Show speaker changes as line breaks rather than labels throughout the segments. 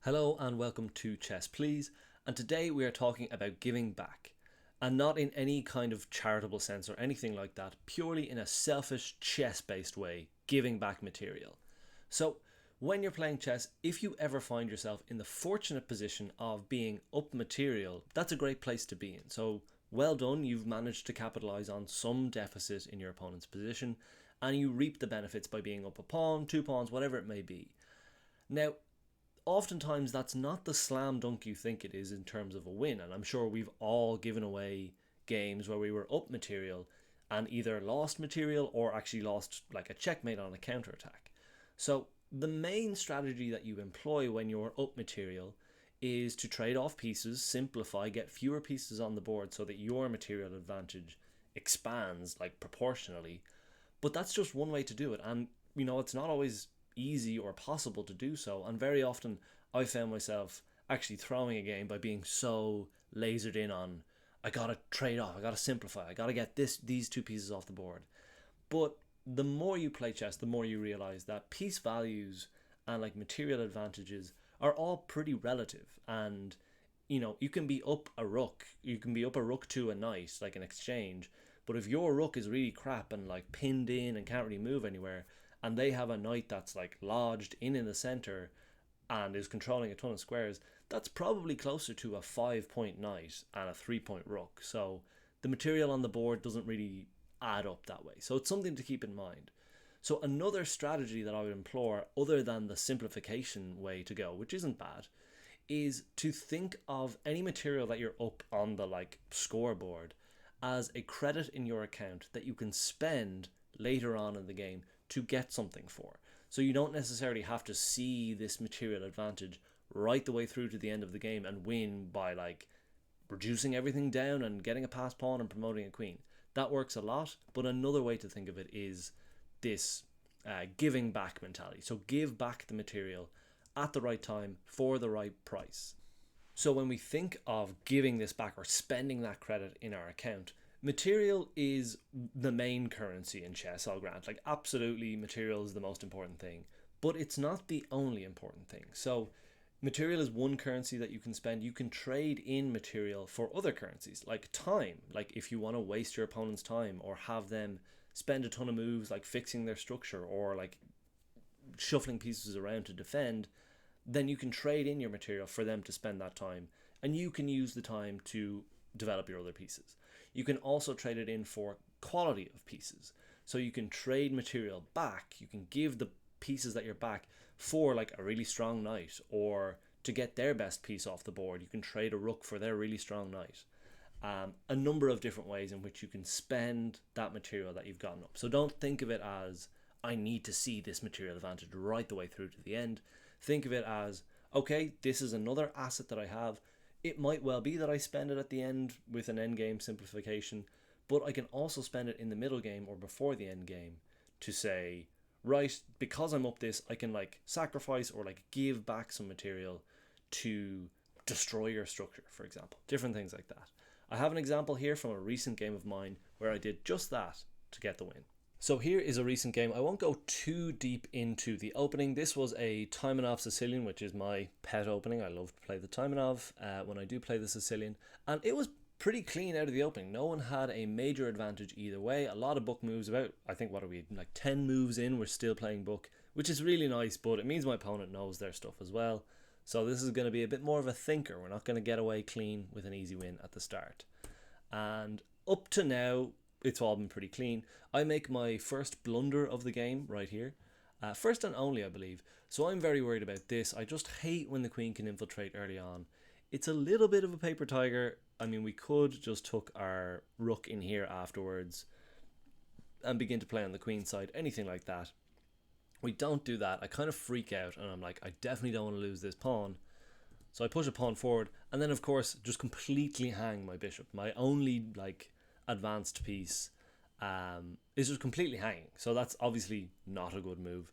Hello and welcome to Chess Please, and today we are talking about giving back, and not in any kind of charitable sense or anything like that, purely in a selfish chess-based way, giving back material. So, when you're playing chess, if you ever find yourself in the fortunate position of being up material, that's a great place to be in. So, well done, you've managed to capitalize on some deficit in your opponent's position, and you reap the benefits by being up a pawn, 2 pawns, whatever it may be. Now, oftentimes that's not the slam dunk you think it is in terms of a win, and I'm sure we've all given away games where we were up material and either lost material or actually lost like a checkmate on a counterattack. So the main strategy that you employ when you're up material is to trade off pieces, simplify, get fewer pieces on the board so that your material advantage expands like proportionally. But that's just one way to do it, and it's not always easy or possible to do so, and very often I found myself actually throwing a game by being so lasered in on I gotta trade off, I gotta simplify, I gotta get these two pieces off the board. But the more you play chess, the more you realize that piece values and like material advantages are all pretty relative, and you can be up a rook, you can be up a rook to a knight like an exchange, but if your rook is really crap and like pinned in and can't really move anywhere, and they have a knight that's like lodged in the center and is controlling a ton of squares, that's probably closer to a 5 point knight and a 3 point rook. So the material on the board doesn't really add up that way. So it's something to keep in mind. So another strategy that I would implore, other than the simplification way to go, which isn't bad, is to think of any material that you're up on the like scoreboard as a credit in your account that you can spend later on in the game to get something for. So you don't necessarily have to see this material advantage right the way through to the end of the game and win by like reducing everything down and getting a passed pawn and promoting a queen. That works a lot, but another way to think of it is this giving back mentality. So give back the material at the right time for the right price. So when we think of giving this back or spending that credit in our account, material is the main currency in chess, I'll grant. Like, absolutely, material is the most important thing, but it's not the only important thing. So material is one currency that you can spend. You can trade in material for other currencies, like time. Like, if you want to waste your opponent's time or have them spend a ton of moves like fixing their structure or like shuffling pieces around to defend, then you can trade in your material for them to spend that time, and you can use the time to develop your other pieces. You can also trade it in for quality of pieces. So you can trade material back, you can give the pieces that you're back for like a really strong knight, or to get their best piece off the board, you can trade a rook for their really strong knight. A number of different ways in which you can spend that material that you've gotten up. So don't think of it as, I need to see this material advantage right the way through to the end. Think of it as, okay, this is another asset that I have. It might well be that I spend it at the end with an endgame simplification, but I can also spend it in the middle game or before the end game to say, right, because I'm up this, I can like sacrifice or like give back some material to destroy your structure, for example. Different things like that. I have an example here from a recent game of mine where I did just that to get the win. So here is a recent game. I won't go too deep into the opening. This was a Taimanov Sicilian, which is my pet opening. I love to play the Taimanov when I do play the Sicilian. And it was pretty clean out of the opening. No one had a major advantage either way. A lot of book moves. About, I think, what are we, like 10 moves in, we're still playing book, which is really nice, but it means my opponent knows their stuff as well. So this is going to be a bit more of a thinker. We're not going to get away clean with an easy win at the start. And up to now, it's all been pretty clean. I make my first blunder of the game right here. First and only, I believe. So I'm very worried about this. I just hate when the queen can infiltrate early on. It's a little bit of a paper tiger. I mean, we could just tuck our rook in here afterwards and begin to play on the queen side, anything like that. We don't do that. I kind of freak out and I'm like, I definitely don't want to lose this pawn. So I push a pawn forward and then, of course, just completely hang my bishop. My only like advanced piece is just completely hanging. So that's obviously not a good move.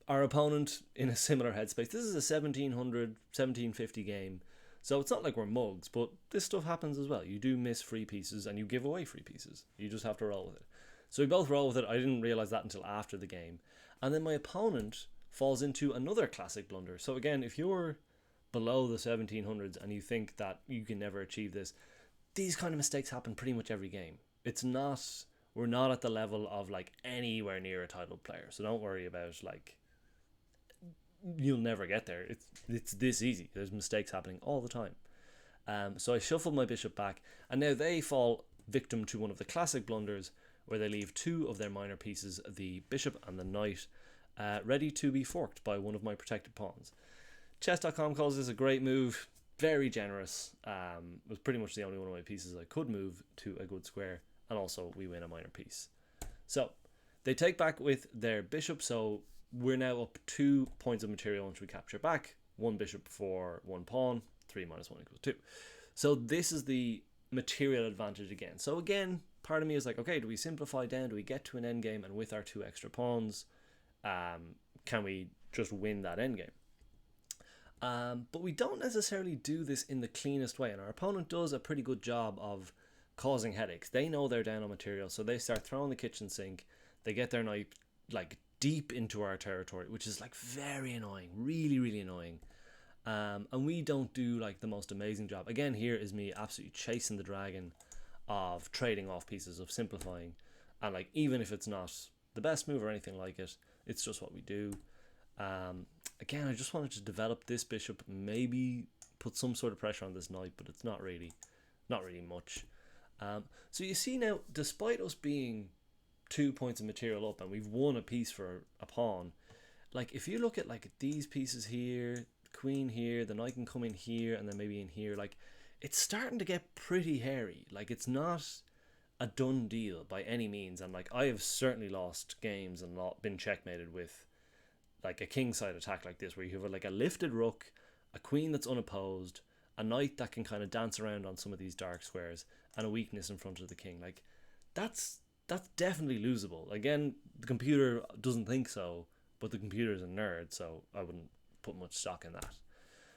Our opponent in a similar headspace. This is a 1700, 1750 game. So it's not like we're mugs, but this stuff happens as well. You do miss free pieces and you give away free pieces. You just have to roll with it. So we both roll with it. I didn't realize that until after the game. And then my opponent falls into another classic blunder. So again, if you're below the 1700s and you think that you can never achieve this, these kind of mistakes happen pretty much every game. It's not, we're not at the level of like anywhere near a title player, so don't worry about like, you'll never get there. It's this easy. There's mistakes happening all the time. So I shuffled my bishop back, and now they fall victim to one of the classic blunders where they leave two of their minor pieces, the bishop and the knight, ready to be forked by one of my protected pawns. Chess.com calls this a great move, very generous. It was pretty much the only one of my pieces I could move to a good square, and also we win a minor piece. So they take back with their bishop, so we're now up 2 points of material once we capture back. 1 bishop for 1 pawn, 3 minus 1 equals 2. So this is the material advantage again. So again, part of me is like, okay, do we simplify down? Do we get to an endgame? And with our 2 extra pawns, can we just win that endgame? But we don't necessarily do this in the cleanest way. And our opponent does a pretty good job of causing headaches. They know they're down on material, so they start throwing the kitchen sink. They get their knight like deep into our territory, which is like very annoying, really, really annoying. And we don't do like the most amazing job. Again, here is me absolutely chasing the dragon of trading off pieces, of simplifying. And like, even if it's not the best move or anything like it, it's just what we do. Again, I just wanted to develop this bishop, maybe put some sort of pressure on this knight, but it's not really much. So you see now, despite us being 2 points of material up and we've won a piece for a pawn, like if you look at like these pieces here, queen here, the knight can come in here and then maybe in here, like it's starting to get pretty hairy. Like it's not a done deal by any means, and like I have certainly lost games and been checkmated with like a kingside attack like this, where you have like a lifted rook, a queen that's unopposed, a knight that can kind of dance around on some of these dark squares, and a weakness in front of the king. Like that's definitely losable. Again, the computer doesn't think so, but the computer is a nerd, so I wouldn't put much stock in that.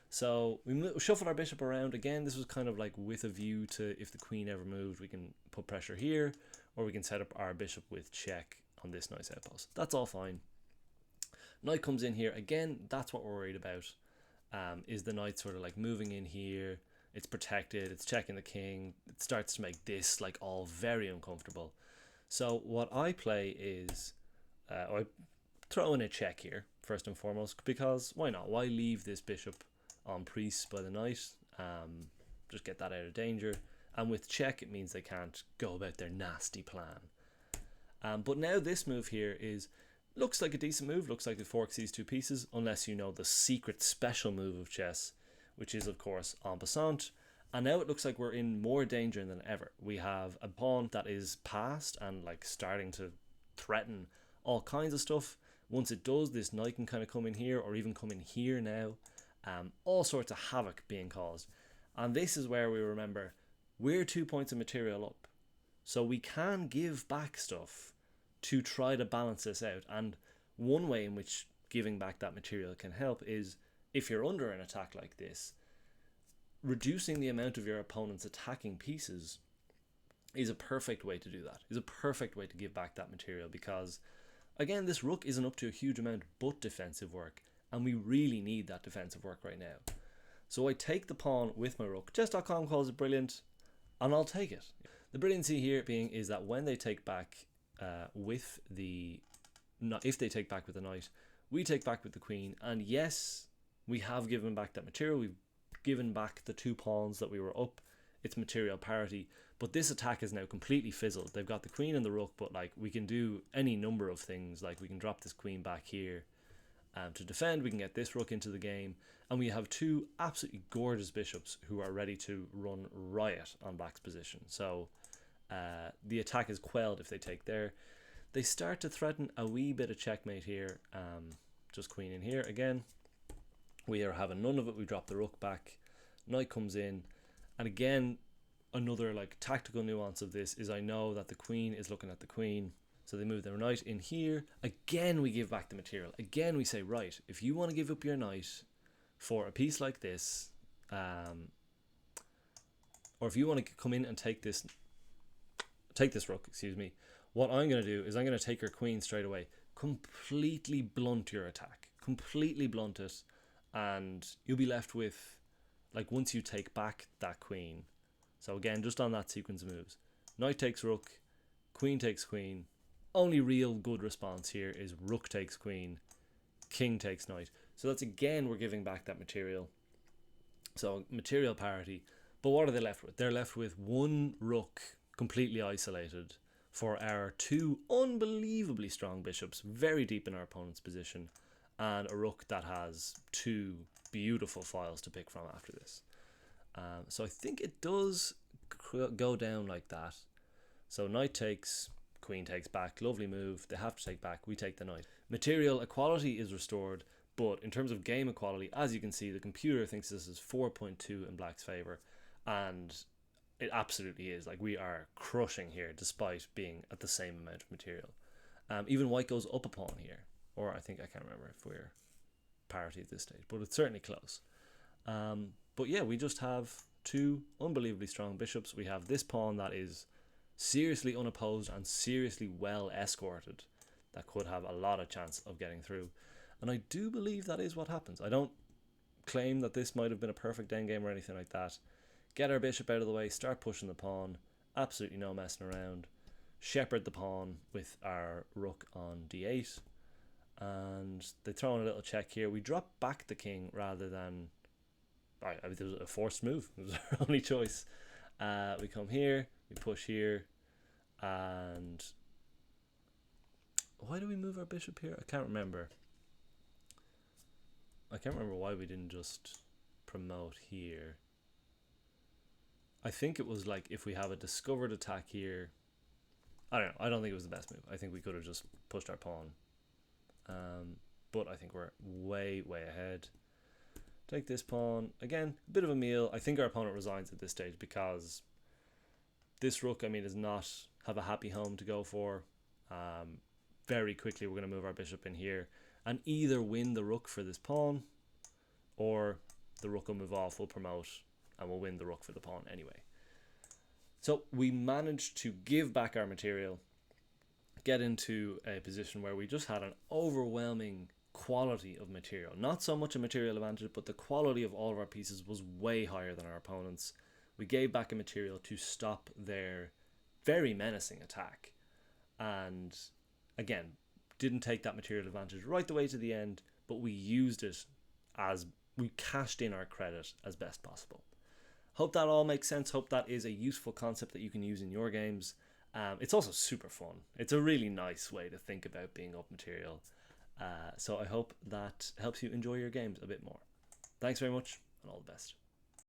So we shuffled our bishop around. Again, this was kind of like with a view to, if the queen ever moved, we can put pressure here, or we can set up our bishop with check on this nice outpost. That's all fine. Knight comes in here. Again, that's what we're worried about, is the knight sort of like moving in here. It's protected, it's checking the king. It starts to make this like all very uncomfortable. So what I play is, I throw in a check here, first and foremost, because why not? Why leave this bishop on priest by the knight? Just get that out of danger. And with check, it means they can't go about their nasty plan. But now this move here looks like a decent move, looks like it forks these 2 pieces, unless you know the secret special move of chess, which is of course en passant. And now it looks like we're in more danger than ever. We have a pawn that is passed and like starting to threaten all kinds of stuff. Once it does, this knight can kind of come in here, or even come in here now. All sorts of havoc being caused. And this is where we remember we're 2 points of material up, so we can give back stuff to try to balance this out. And one way in which giving back that material can help is, if you're under an attack like this, reducing the amount of your opponent's attacking pieces is a perfect way to do that, is a perfect way to give back that material, because again, this rook isn't up to a huge amount but defensive work, and we really need that defensive work right now. So I take the pawn with my rook. Chess.com calls it brilliant, and I'll take it. The brilliancy here being is that when they take back with the, if they take back with the knight, we take back with the queen, and yes, we have given back that material. We've given back the 2 pawns that we were up. It's material parity, but this attack is now completely fizzled. They've got the queen and the rook, but like we can do any number of things. Like we can drop this queen back here to defend. We can get this rook into the game, and we have 2 absolutely gorgeous bishops who are ready to run riot on black's position. So the attack is quelled if they take there. They start to threaten a wee bit of checkmate here. Just queen in here again. We are having none of it. We drop the rook back. Knight comes in, and again, another like tactical nuance of this is I know that the queen is looking at the queen, so they move their knight in here. Again, we give back the material. Again, we say, right, if you want to give up your knight for a piece like this, or if you want to come in and take this rook, excuse me, what I'm going to do is I'm going to take your queen straight away, completely blunt your attack, completely blunt it, and you'll be left with, like, once you take back that queen. So again, just on that sequence of moves, knight takes rook, queen takes queen. Only real good response here is rook takes queen, king takes knight. So that's, again, we're giving back that material. So material parity. But what are they left with? They're left with one rook completely isolated for our two unbelievably strong bishops, very deep in our opponent's position, and a rook that has two beautiful files to pick from after this. So I think it does go down like that. So knight takes, queen takes back, lovely move. They have to take back, we take the knight. Material equality is restored, but in terms of game equality, as you can see, the computer thinks this is 4.2 in black's favour, and it absolutely is. Like, we are crushing here despite being at the same amount of material. Even white goes up a pawn here, or I can't remember if we're parity at this stage, but it's certainly close. But yeah, we just have two unbelievably strong bishops. We have this pawn that is seriously unopposed and seriously well escorted, that could have a lot of chance of getting through. And I do believe that is what happens. I don't claim that this might have been a perfect endgame or anything like that. Get our bishop out of the way, start pushing the pawn, absolutely no messing around. Shepherd the pawn with our rook on d8. And they throw in a little check here. We drop back the king rather than... Right, it was a forced move. It was our only choice. We come here, we push here, and... Why do we move our bishop here? I can't remember. I can't remember why we didn't just promote here. I think it was like, if we have a discovered attack here... I don't know. I don't think it was the best move. I think we could have just pushed our pawn. But I think we're way ahead. Take this pawn. Again, a bit of a meal. I think our opponent resigns at this stage because this rook, I mean, does not have a happy home to go for. Very quickly, we're going to move our bishop in here and either win the rook for this pawn, or the rook will move off, we'll promote, and we'll win the rook for the pawn anyway. So we managed to give back our material, get into a position where we just had an overwhelming quality of material. Not so much a material advantage, but the quality of all of our pieces was way higher than our opponents. We gave back a material to stop their very menacing attack, and again, didn't take that material advantage right the way to the end, but we used it as we cashed in our credit as best possible. Hope that all makes sense. Hope that is a useful concept that you can use in your games. It's also super fun. It's a really nice way to think about being up material. So I hope that helps you enjoy your games a bit more. Thanks very much, and all the best.